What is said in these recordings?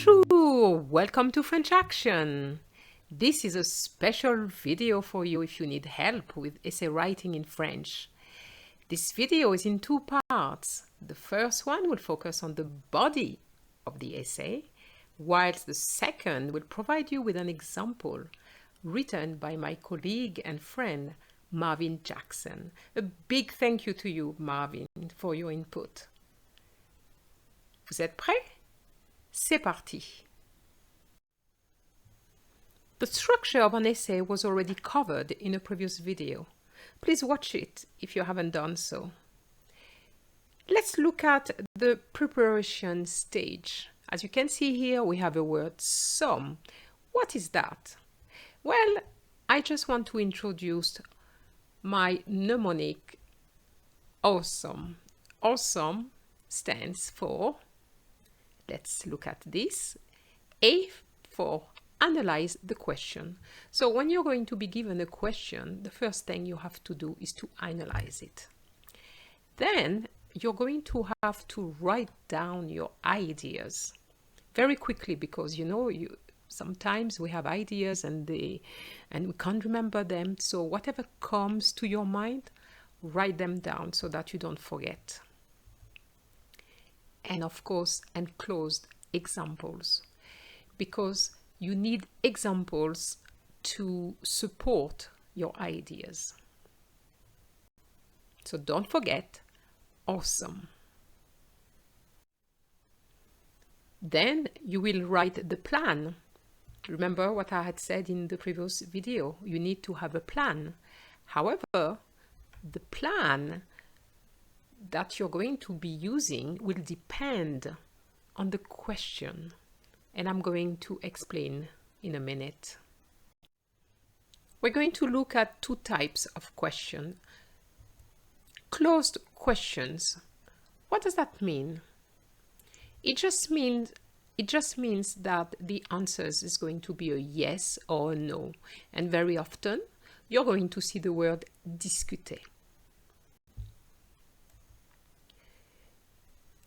Bonjour! Welcome to French Action! This is a special video for you if you need help with essay writing in French. This video is in two parts. The first one will focus on the body of the essay, whilst the second will provide you with an example written by my colleague and friend Marvin Jackson. A big thank you to you, Marvin, for your input. Vous êtes prêts? C'est parti! The structure of an essay was already covered in a previous video. Please watch it if you haven't done so. Let's look at the preparation stage. As you can see here, we have a word some. What is that? Well, I just want to introduce my mnemonic awesome. Awesome stands for, let's look at this, A for analyze the question. So when you're going to be given a question, the first thing you have to do is to analyze it. Then you're going to have to write down your ideas very quickly, because sometimes we have ideas and we can't remember them. So whatever comes to your mind, write them down so that you don't forget. And of course, enclosed examples, because you need examples to support your ideas. So don't forget, awesome. Then you will write the plan. Remember what I had said in the previous video, you need to have a plan. However, the plan that you're going to be using will depend on the question, and I'm going to explain in a minute. We're going to look at two types of questions. Closed questions. What does that mean? It just means that the answers is going to be a yes or a no, and very often you're going to see the word discuter.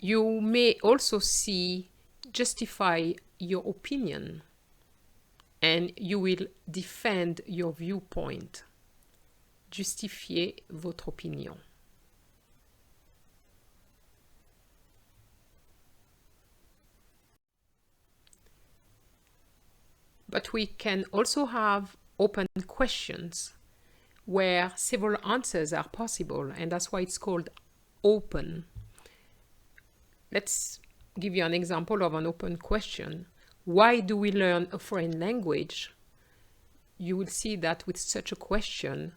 You may also see justify your opinion, and you will defend your viewpoint. Justifiez votre opinion. But we can also have open questions where several answers are possible, and that's why it's called open. Let's give you an example of an open question. Why do we learn a foreign language? You will see that with such a question,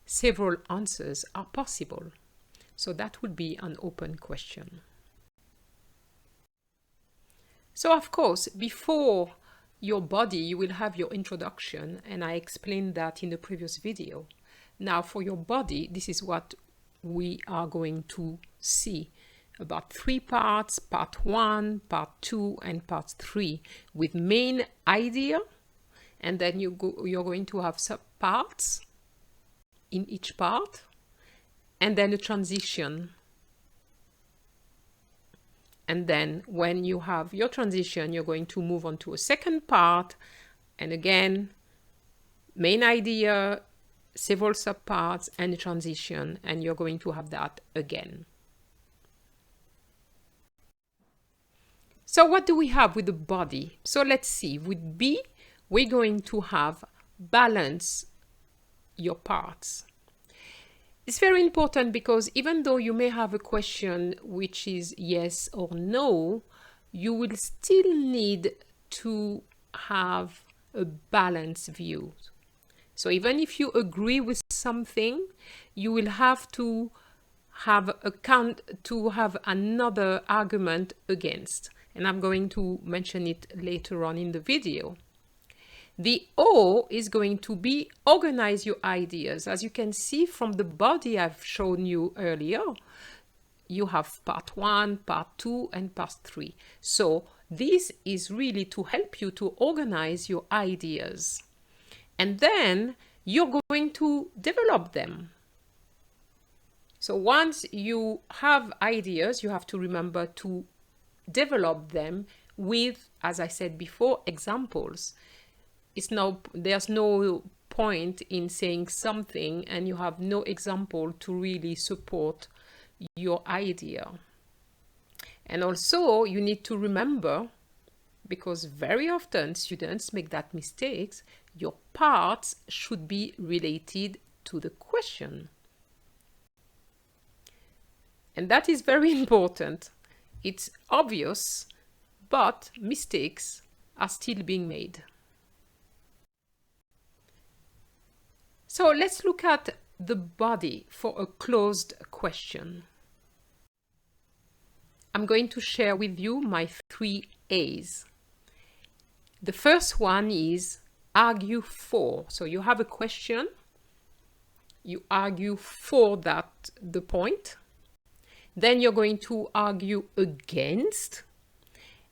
several answers are possible. So that would be an open question. So of course, before your body, you will have your introduction, and I explained that in the previous video. Now for your body, this is what we are going to see. About three parts, part 1, part 2, and part 3, with main idea, and then you're going to have subparts in each part, and then a transition. And then when you have your transition, you're going to move on to a second part, and again, main idea, several subparts, and a transition, and you're going to have that again. So what do we have with the body? So let's see, with B, we're going to have balance your parts. It's very important because even though you may have a question which is yes or no, you will still need to have a balanced view. So even if you agree with something, you will have to have another argument against. And I'm going to mention it later on in the video. The O is going to be organize your ideas. As you can see from the body I've shown you earlier, you have part 1, part 2, and part 3. So this is really to help you to organize your ideas. And then you're going to develop them. So once you have ideas, you have to remember to develop them with, as I said before, examples. There's no point in saying something and you have no example to really support your idea. And also you need to remember, because very often students make that mistakes, your parts should be related to the question. And that is very important. It's obvious, but mistakes are still being made. So let's look at the body for a closed question. I'm going to share with you my 3 A's. The first one is argue for. So you have a question, you argue for the point. Then you're going to argue against.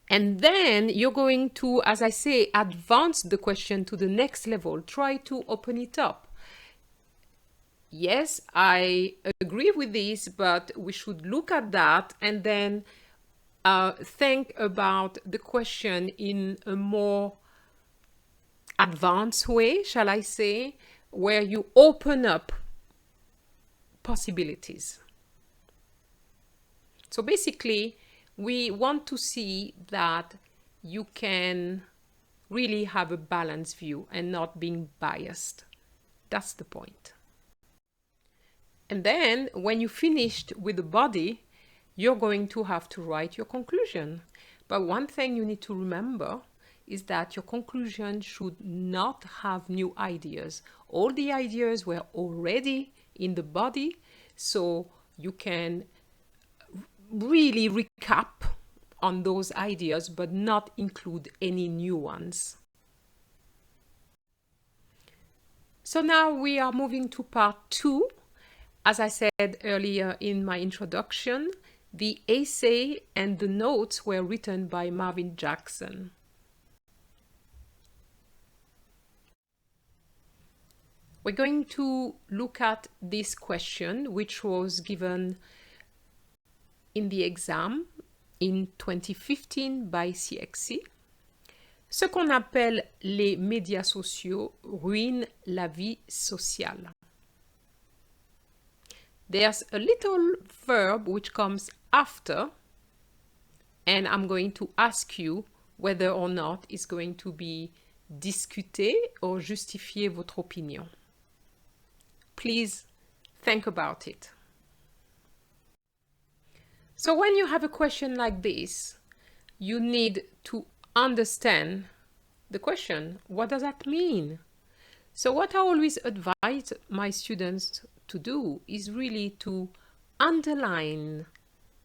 And then you're going to, as I say, advance the question to the next level. Try to open it up. Yes, I agree with this, but we should look at that and then think about the question in a more advanced way, shall I say, where you open up possibilities. So basically, we want to see that you can really have a balanced view and not being biased. That's the point. And then when you finished with the body, you're going to have to write your conclusion. But one thing you need to remember is that your conclusion should not have new ideas. All the ideas were already in the body, so you can really recap on those ideas, but not include any new ones. So now we are moving to part 2. As I said earlier in my introduction, the essay and the notes were written by Marvin Jackson. We're going to look at this question, which was given in the exam in 2015 by CXC. Ce qu'on appelle les médias sociaux ruinent la vie sociale. There's a little verb which comes after, and I'm going to ask you whether or not it's going to be discuter or justifier votre opinion. Please think about it. So when you have a question like this, you need to understand the question. What does that mean? So what I always advise my students to do is really to underline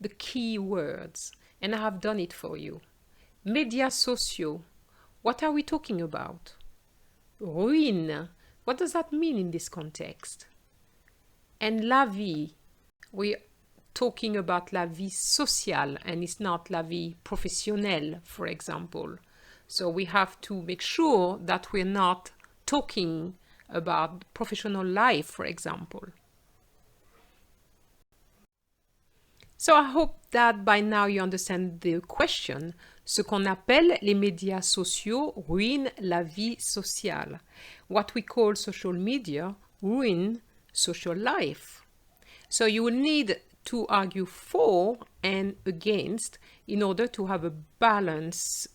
the key words, and I have done it for you. Médias sociaux, what are we talking about? Ruine, what does that mean in this context? And la vie, we're talking about la vie sociale, and it's not la vie professionnelle, for example. So we have to make sure that we're not talking about professional life, for example. So I hope that by now you understand the question. Ce qu'on appelle les médias sociaux ruinent la vie sociale. What we call social media ruin social life. So you will need to argue for and against in order to have a balanced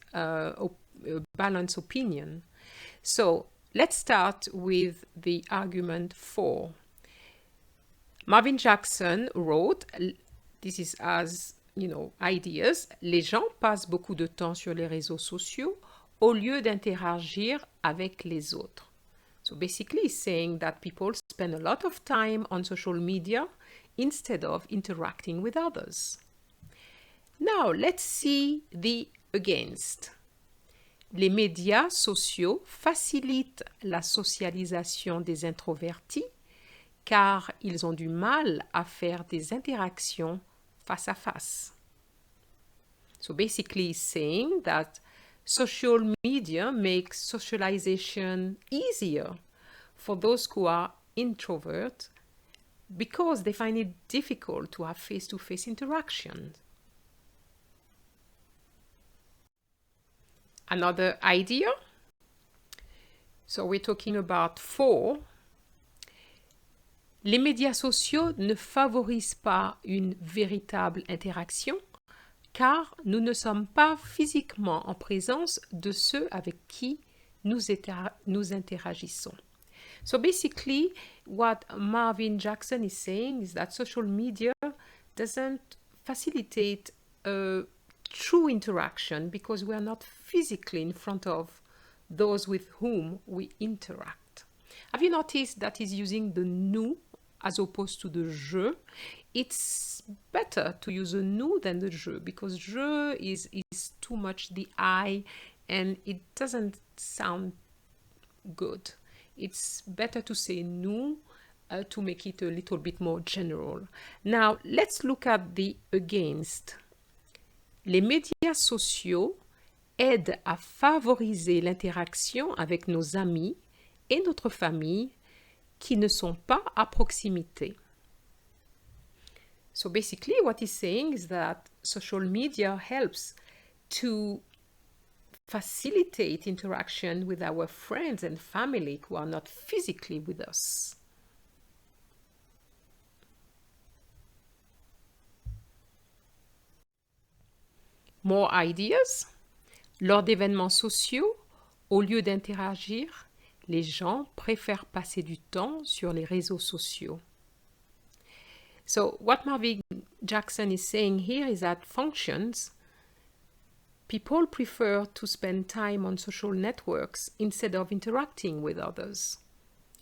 opinion. So let's start with the argument for. Marvin Jackson wrote, this is as, ideas. Les gens passent beaucoup de temps sur les réseaux sociaux au lieu d'interagir avec les autres. So basically he's saying that people spend a lot of time on social media instead of interacting with others. Now let's see the against. Les médias sociaux facilitent la socialisation des introvertis car ils ont du mal à faire des interactions face à face. So basically he's saying that social media makes socialization easier for those who are introverts because they find it difficult to have face-to-face interactions. Another idea. So we're talking about 4. Les médias sociaux ne favorisent pas une véritable interaction car nous ne sommes pas physiquement en présence de ceux avec qui nous interagissons. So basically, what Marvin Jackson is saying is that social media doesn't facilitate true interaction because we are not physically in front of those with whom we interact. Have you noticed that he's using the nous as opposed to the je? It's better to use a nous than the je because je is too much the I and it doesn't sound good. It's better to say nous to make it a little bit more general. Now, let's look at the against. Les médias sociaux aident à favoriser l'interaction avec nos amis et notre famille qui ne sont pas à proximité. So basically what he's saying is that social media helps to facilitate interaction with our friends and family who are not physically with us. More ideas? Lors d'événements sociaux, au lieu d'interagir, les gens préfèrent passer du temps sur les réseaux sociaux. So what Marvin Jackson is saying here is that functions, people prefer to spend time on social networks instead of interacting with others.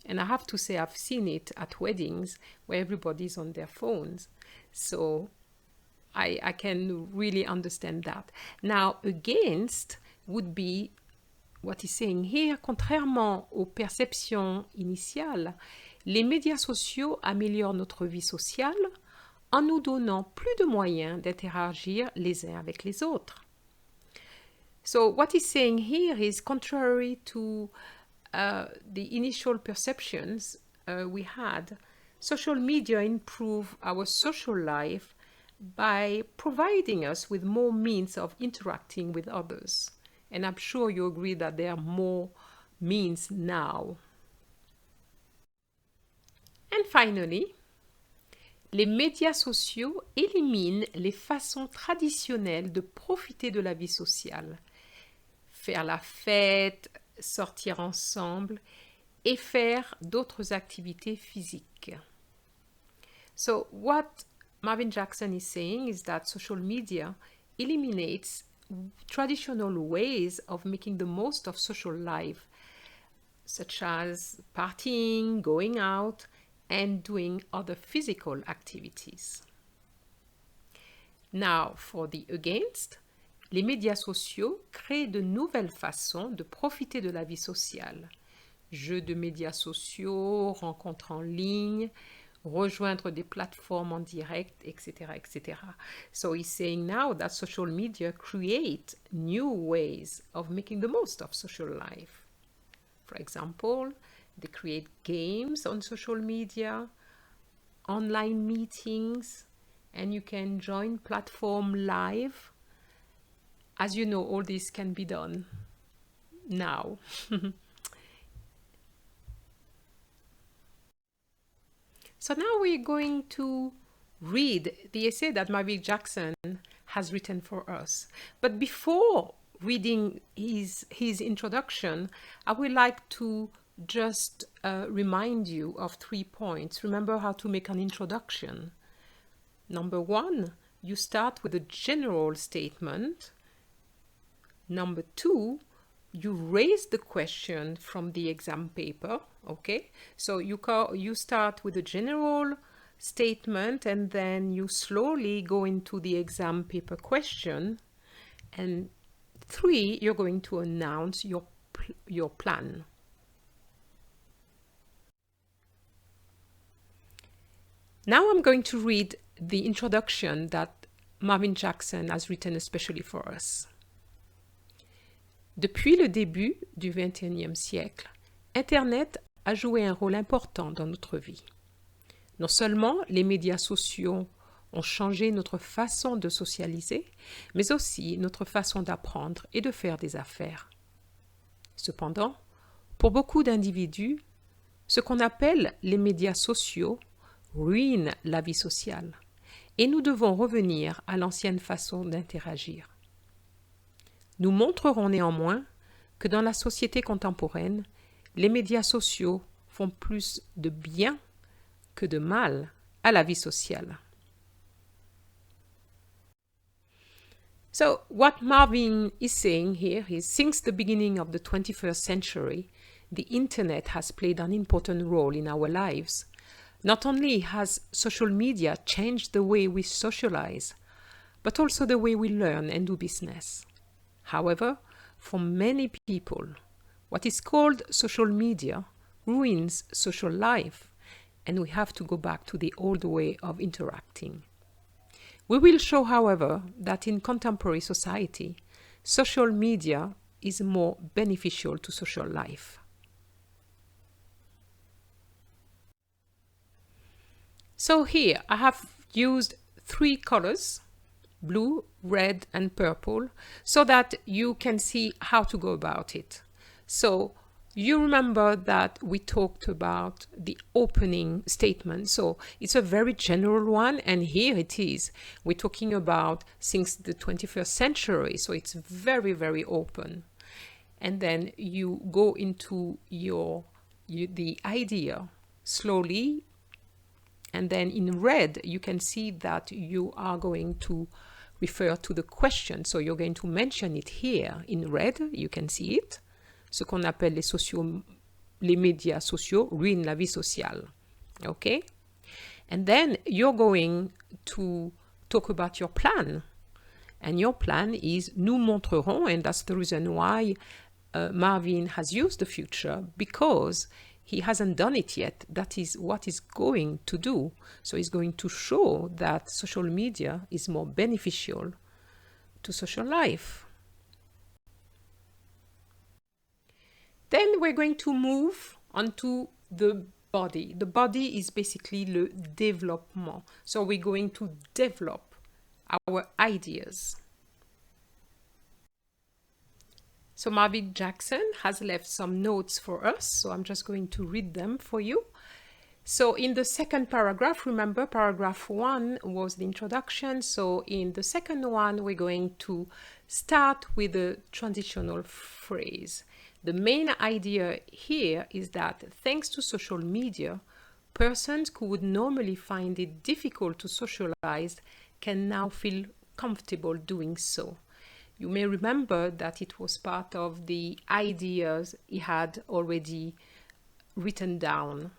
And I have to say I've seen it at weddings where everybody's on their phones. So I can really understand that. Now, against would be what he's saying here, contrairement aux perceptions initiales, les médias sociaux améliorent notre vie sociale en nous donnant plus de moyens d'interagir les uns avec les autres. So what he's saying here is contrary to the initial perceptions we had, social media improve our social life by providing us with more means of interacting with others. And I'm sure you agree that there are more means now. And finally, les médias sociaux éliminent les façons traditionnelles de profiter de la vie sociale. Faire la fête, sortir ensemble et faire d'autres activités physiques. So what Marvin Jackson is saying is that social media eliminates traditional ways of making the most of social life, such as partying, going out, and doing other physical activities. Now, for the against, les médias sociaux créent de nouvelles façons de profiter de la vie sociale. Jeux de médias sociaux, rencontres en ligne, rejoindre des plateformes en direct, etc., etc. So he's saying now that social media create new ways of making the most of social life. For example, they create games on social media, online meetings, and you can join platform live. As you know, all this can be done now. So now we're going to read the essay that Marvin Jackson has written for us. But before reading his introduction, I would like to just remind you of 3 points. Remember how to make an introduction. Number 1, you start with a general statement. Number 2, you raise the question from the exam paper, okay? So you start with a general statement and then you slowly go into the exam paper question. And 3, you're going to announce your plan. Now I'm going to read the introduction that Marvin Jackson has written especially for us. Depuis le début du XXIe siècle, Internet a joué un rôle important dans notre vie. Non seulement les médias sociaux ont changé notre façon de socialiser, mais aussi notre façon d'apprendre et de faire des affaires. Cependant, pour beaucoup d'individus, ce qu'on appelle les médias sociaux ruinent la vie sociale et nous devons revenir à l'ancienne façon d'interagir. Nous montrerons néanmoins que dans la société contemporaine, les médias sociaux font plus de bien que de mal à la vie sociale. So, what Marvin is saying here is, since the beginning of the 21st century, the internet has played an important role in our lives. Not only has social media changed the way we socialize, but also the way we learn and do business. However, for many people, what is called social media ruins social life, and we have to go back to the old way of interacting. We will show, however, that in contemporary society, social media is more beneficial to social life. So here I have used 3 colors, blue, red, and purple, so that you can see how to go about it. So you remember that we talked about the opening statement. So it's a very general one, and here it is. We're talking about since the 21st century, so it's very, very open. And then you go into the idea slowly, and then in red you can see that you are going to refer to the question. So you're going to mention it here in red, you can see it. Ce qu'on appelle les médias sociaux ruinent la vie sociale. Okay? And then you're going to talk about your plan. And your plan is nous montrerons, and that's the reason why Marvin has used the future, because he hasn't done it yet. That is what he's going to do. So he's going to show that social media is more beneficial to social life. Then we're going to move on to the body. The body is basically le développement. So we're going to develop our ideas. So Marvin Jackson has left some notes for us, so I'm just going to read them for you. So in the second paragraph, remember paragraph 1 was the introduction. So in the second one, we're going to start with a transitional phrase. The main idea here is that thanks to social media, persons who would normally find it difficult to socialize can now feel comfortable doing so. You may remember that it was part of the ideas he had already written down,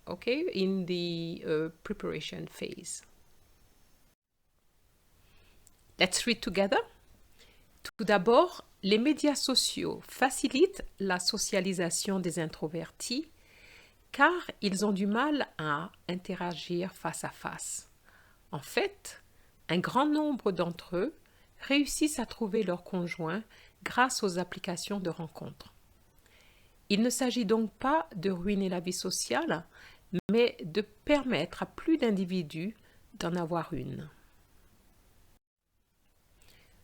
okay, in the preparation phase. Let's read together. Tout d'abord, les médias sociaux facilitent la socialisation des introvertis car ils ont du mal à interagir face à face. En fait, un grand nombre d'entre eux réussissent à trouver leur conjoint grâce aux applications de rencontres. Il ne s'agit donc pas de ruiner la vie sociale, mais de permettre à plus d'individus d'en avoir une.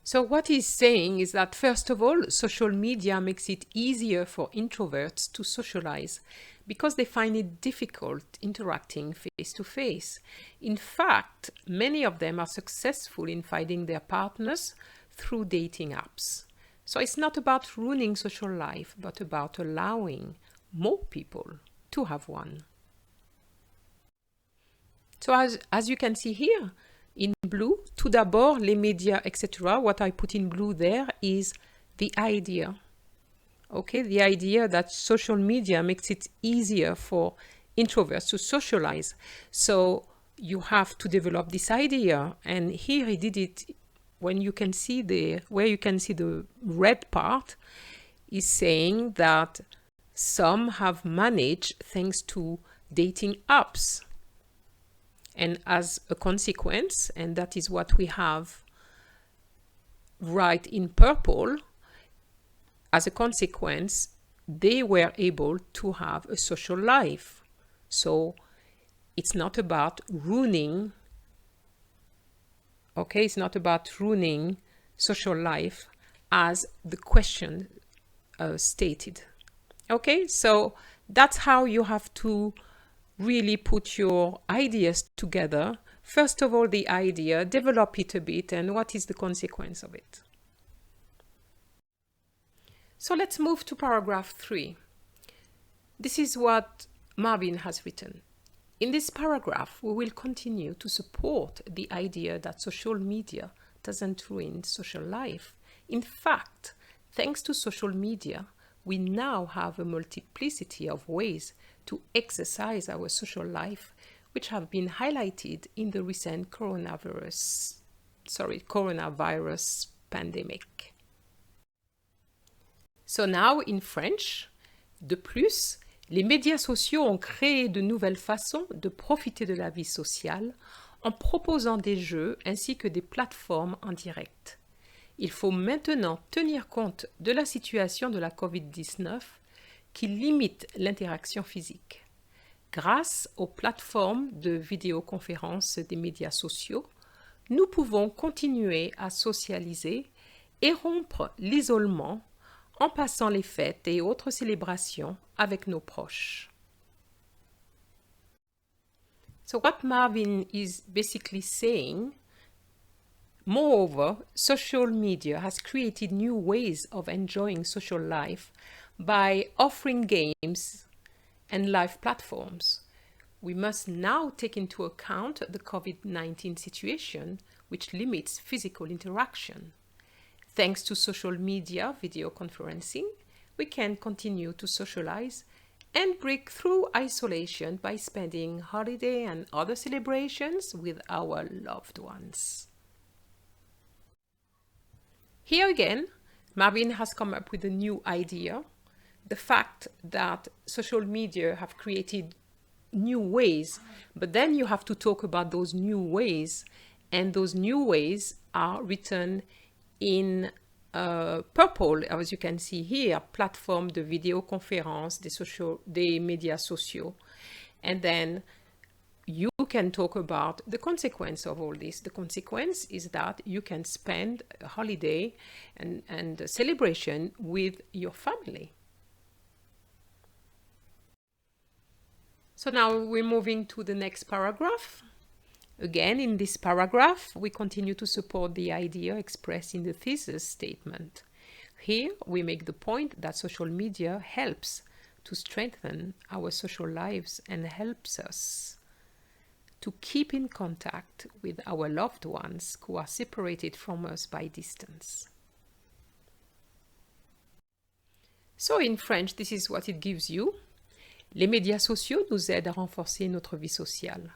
So what he's saying is that first of all, social media makes it easier for introverts to socialize because they find it difficult interacting face to face. In fact, many of them are successful in finding their partners through dating apps. So it's not about ruining social life, but about allowing more people to have one. So as you can see here, in blue, tout d'abord, les médias, etc. What I put in blue there is the idea. Okay, the idea that social media makes it easier for introverts to socialize. So you have to develop this idea. And here he did it when you can see where you can see the red part is saying that some have managed thanks to dating apps. And as a consequence, and that is what we have right in purple, as a consequence, they were able to have a social life. So it's not about ruining Okay, it's not about ruining social life as the question stated. Okay, so that's how you have to really put your ideas together. First of all, the idea, develop it a bit, and what is the consequence of it. So let's move to paragraph 3. This is what Marvin has written. In this paragraph, we will continue to support the idea that social media doesn't ruin social life. In fact, thanks to social media, we now have a multiplicity of ways to exercise our social life, which have been highlighted in the recent coronavirus pandemic. So now in French, de plus, les médias sociaux ont créé de nouvelles façons de profiter de la vie sociale en proposant des jeux ainsi que des plateformes en direct. Il faut maintenant tenir compte de la situation de la COVID-19 qui limite l'interaction physique. Grâce aux plateformes de vidéoconférence des médias sociaux, nous pouvons continuer à socialiser et rompre l'isolement en passant les fêtes et autres célébrations avec nos proches. So what Marvin is basically saying, moreover, social media has created new ways of enjoying social life by offering games and live platforms. We must now take into account the COVID-19 situation, which limits physical interaction. Thanks to social media video conferencing, we can continue to socialize and break through isolation by spending holiday and other celebrations with our loved ones. Here again, Marvin has come up with a new idea. The fact that social media have created new ways, but then you have to talk about those new ways, and those new ways are written in purple, as you can see here, plateforme de vidéoconférence des médias sociaux. And then you can talk about the consequence of all this. The consequence is that you can spend a holiday and a celebration with your family. So now we're moving to the next paragraph. Again, in this paragraph, we continue to support the idea expressed in the thesis statement. Here, we make the point that social media helps to strengthen our social lives and helps us to keep in contact with our loved ones who are separated from us by distance. So in French, this is what it gives you. Les médias sociaux nous aident à renforcer notre vie sociale.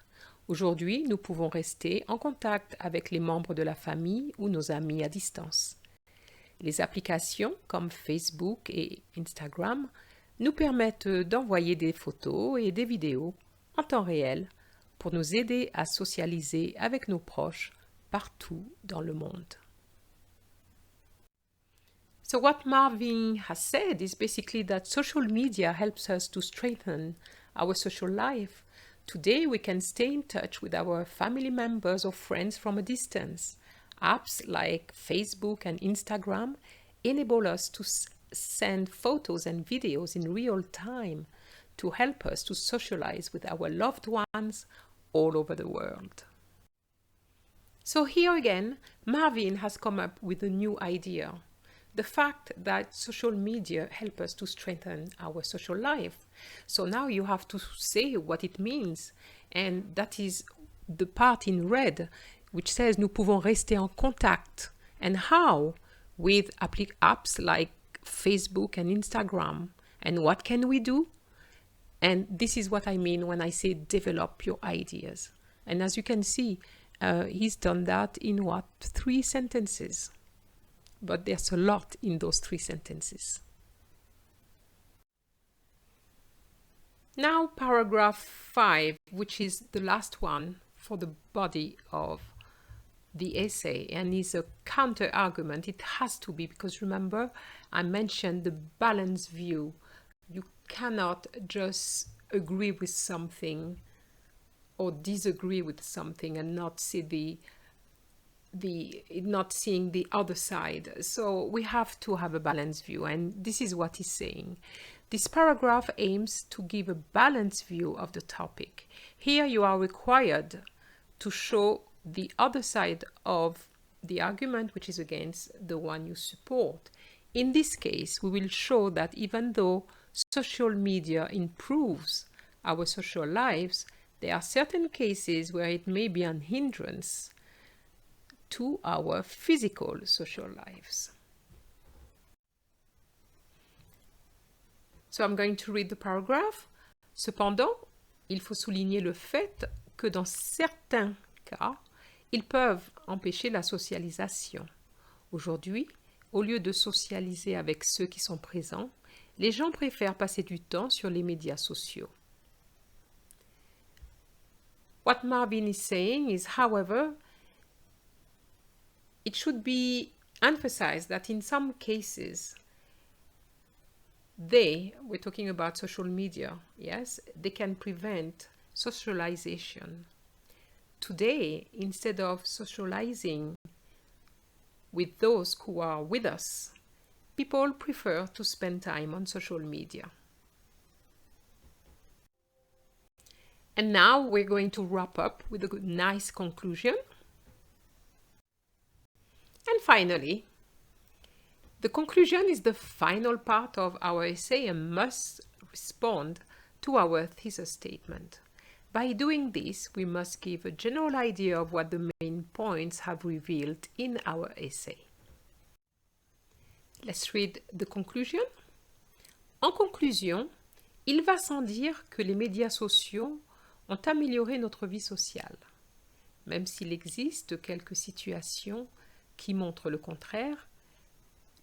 Aujourd'hui, nous pouvons rester en contact avec les membres de la famille ou nos amis à distance. Les applications comme Facebook et Instagram nous permettent d'envoyer des photos et des vidéos en temps réel pour nous aider à socialiser avec nos proches partout dans le monde. So what Marvin has said is basically that social media helps us to strengthen our social life. Today we can stay in touch with our family members or friends from a distance. Apps like Facebook and Instagram enable us to send photos and videos in real time to help us to socialize with our loved ones all over the world. So here again, Marvin has come up with a new idea. The fact that social media help us to strengthen our social life. So now you have to say what it means. And that is the part in red, which says nous pouvons rester en contact. And how? With apps like Facebook and Instagram. And what can we do? And this is what I mean when I say develop your ideas. And as you can see, he's done that in 3 sentences. But there's a lot in those 3 sentences. Now paragraph 5, which is the last one for the body of the essay, and is a counter argument. It has to be, because remember, I mentioned the balanced view. You cannot just agree with something or disagree with something and not see not seeing the other side. So we have to have a balanced view, and this is what he's saying. This paragraph aims to give a balanced view of the topic. Here you are required to show the other side of the argument, which is against the one you support. In this case, we will show that even though social media improves our social lives, there are certain cases where it may be an hindrance to our physical social lives. So I'm going to read the paragraph. Cependant, il faut souligner le fait que dans certains cas, ils peuvent empêcher la socialisation. Aujourd'hui, au lieu de socialiser avec ceux qui sont présents, les gens préfèrent passer du temps sur les médias sociaux. What Marvin is saying is, however, it should be emphasized that in some cases, we're talking about social media, yes, they can prevent socialization. Today, instead of socializing with those who are with us, people prefer to spend time on social media. And now we're going to wrap up with a nice conclusion. And finally, the conclusion is the final part of our essay and must respond to our thesis statement. By doing this, we must give a general idea of what the main points have revealed in our essay. Let's read the conclusion. En conclusion, il va sans dire que les médias sociaux ont amélioré notre vie sociale. Même s'il existe quelques situations qui montrent le contraire,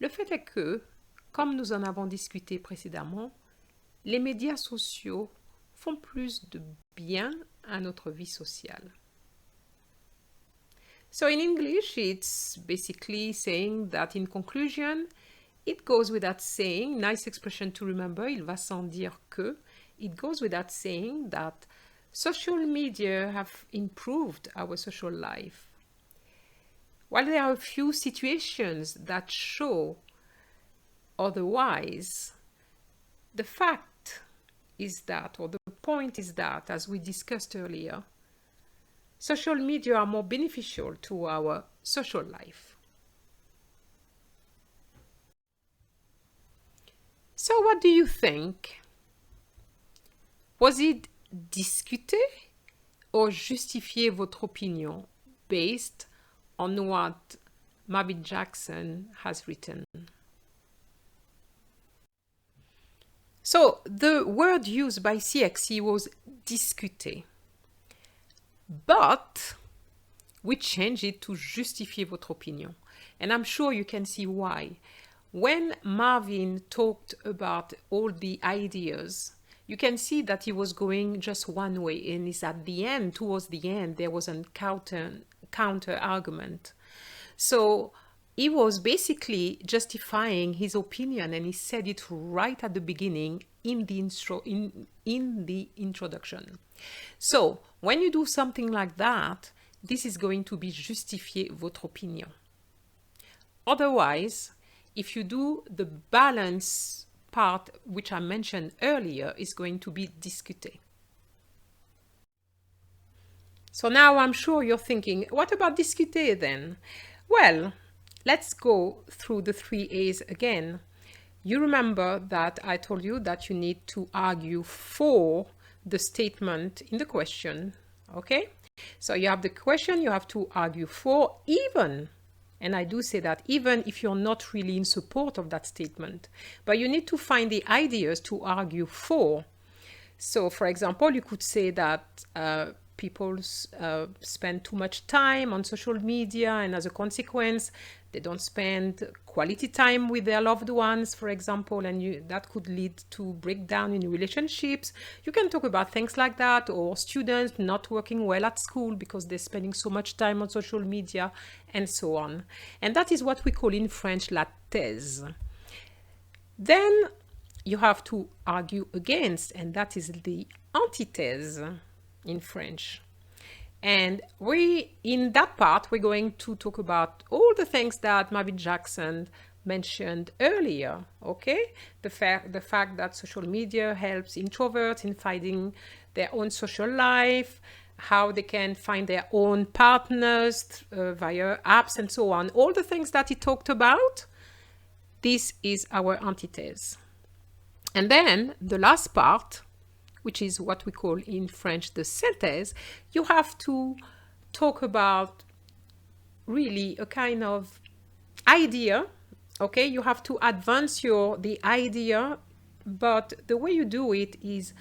le fait est que, comme nous en avons discuté précédemment, les médias sociaux font plus de bien à notre vie sociale. So in English, it's basically saying that in conclusion, it goes without saying, nice expression to remember, il va sans dire que, it goes without saying that social media have improved our social life. While there are a few situations that show otherwise, the fact is that, or the point is that, as we discussed earlier, social media are more beneficial to our social life. So what do you think? Was it discuter or justifier votre opinion based on what Marvin Jackson has written? So the word used by CXC was discuter, but we changed it to justifier votre opinion. And I'm sure you can see why. When Marvin talked about all the ideas, you can see that he was going just one way, and it's at the end, towards the end, there was a counter argument. So he was basically justifying his opinion, and he said it right at the beginning in the introduction. So when you do something like that, this is going to be justifier votre opinion. Otherwise, if you do the balance part, which I mentioned earlier, is going to be discuter. So now I'm sure you're thinking, what about discuter then? Well, let's go through the 3 A's again. You remember that I told you that you need to argue for the statement in the question, okay? So you have the question, you have to argue for, even, and I do say that, even if you're not really in support of that statement, but you need to find the ideas to argue for. So for example, you could say that people spend too much time on social media, and as a consequence, they don't spend quality time with their loved ones, for example, and that could lead to breakdown in relationships. You can talk about things like that, or students not working well at school because they're spending so much time on social media, and so on. And that is what we call in French la thèse. Then you have to argue against, and that is the antithèse in French. And in that part, we're going to talk about all the things that Marvin Jackson mentioned earlier, okay? The fact that social media helps introverts in finding their own social life, how they can find their own partners via apps and so on. All the things that he talked about, this is our antithese. And then the last part, which is what we call in French the synthèse, you have to talk about really a kind of idea, okay? You have to advance the idea, but the way you do it is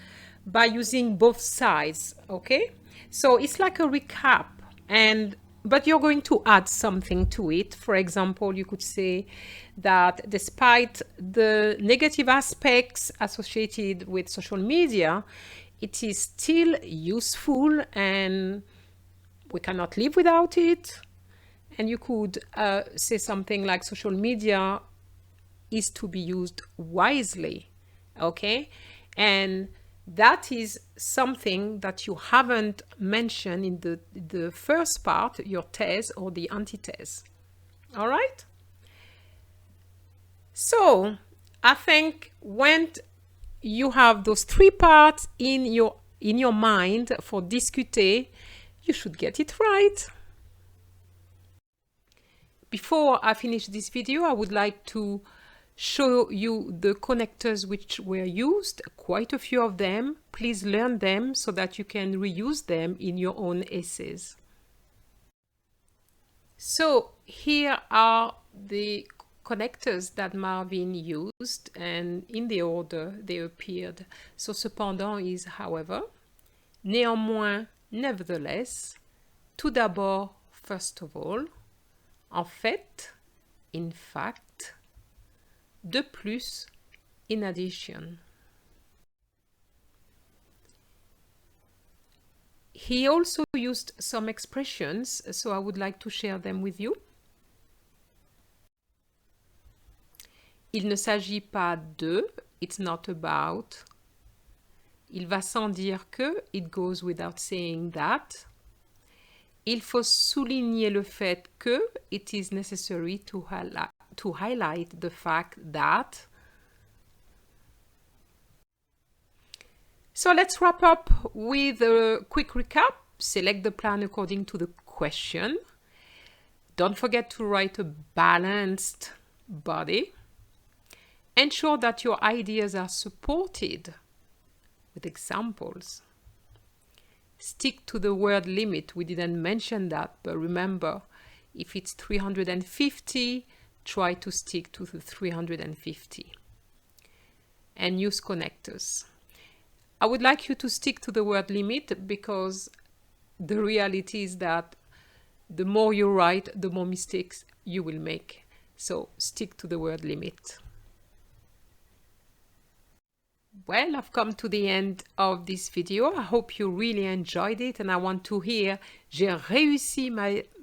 by using both sides, okay? So it's like a recap, but you're going to add something to it. For example, you could say that despite the negative aspects associated with social media, it is still useful and we cannot live without it. And you could say something like social media is to be used wisely, okay? And that is something that you haven't mentioned in the first part, your thèse or the antithèse. All right? So I think when you have those three parts in your mind for discuter, you should get it right. Before I finish this video, I would like to show you the connectors which were used, quite a few of them. Please learn them so that you can reuse them in your own essays. So here are the connectors that Marvin used and in the order they appeared. So cependant is however, néanmoins, nevertheless, tout d'abord, first of all, en fait, in fact, de plus, in addition. He also used some expressions, so I would like to share them with you. Il ne s'agit pas de, it's not about. Il va sans dire que, it goes without saying that. Il faut souligner le fait que, it is necessary to highlight the fact that. So let's wrap up with a quick recap. Select the plan according to the question. Don't forget to write a balanced body. Ensure that your ideas are supported with examples. Stick to the word limit. We didn't mention that, but remember, if it's 350, try to stick to the 350. And use connectors. I would like you to stick to the word limit because the reality is that the more you write, the more mistakes you will make. So stick to the word limit. Well, I've come to the end of this video. I hope you really enjoyed it and I want to hear j'ai réussi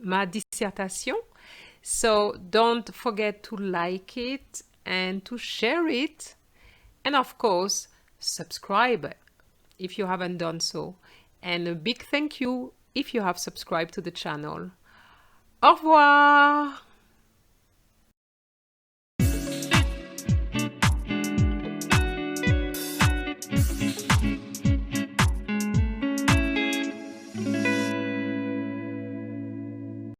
ma dissertation. So don't forget to like it and to share it. And of course, subscribe if you haven't done so. And a big thank you if you have subscribed to the channel. Au revoir!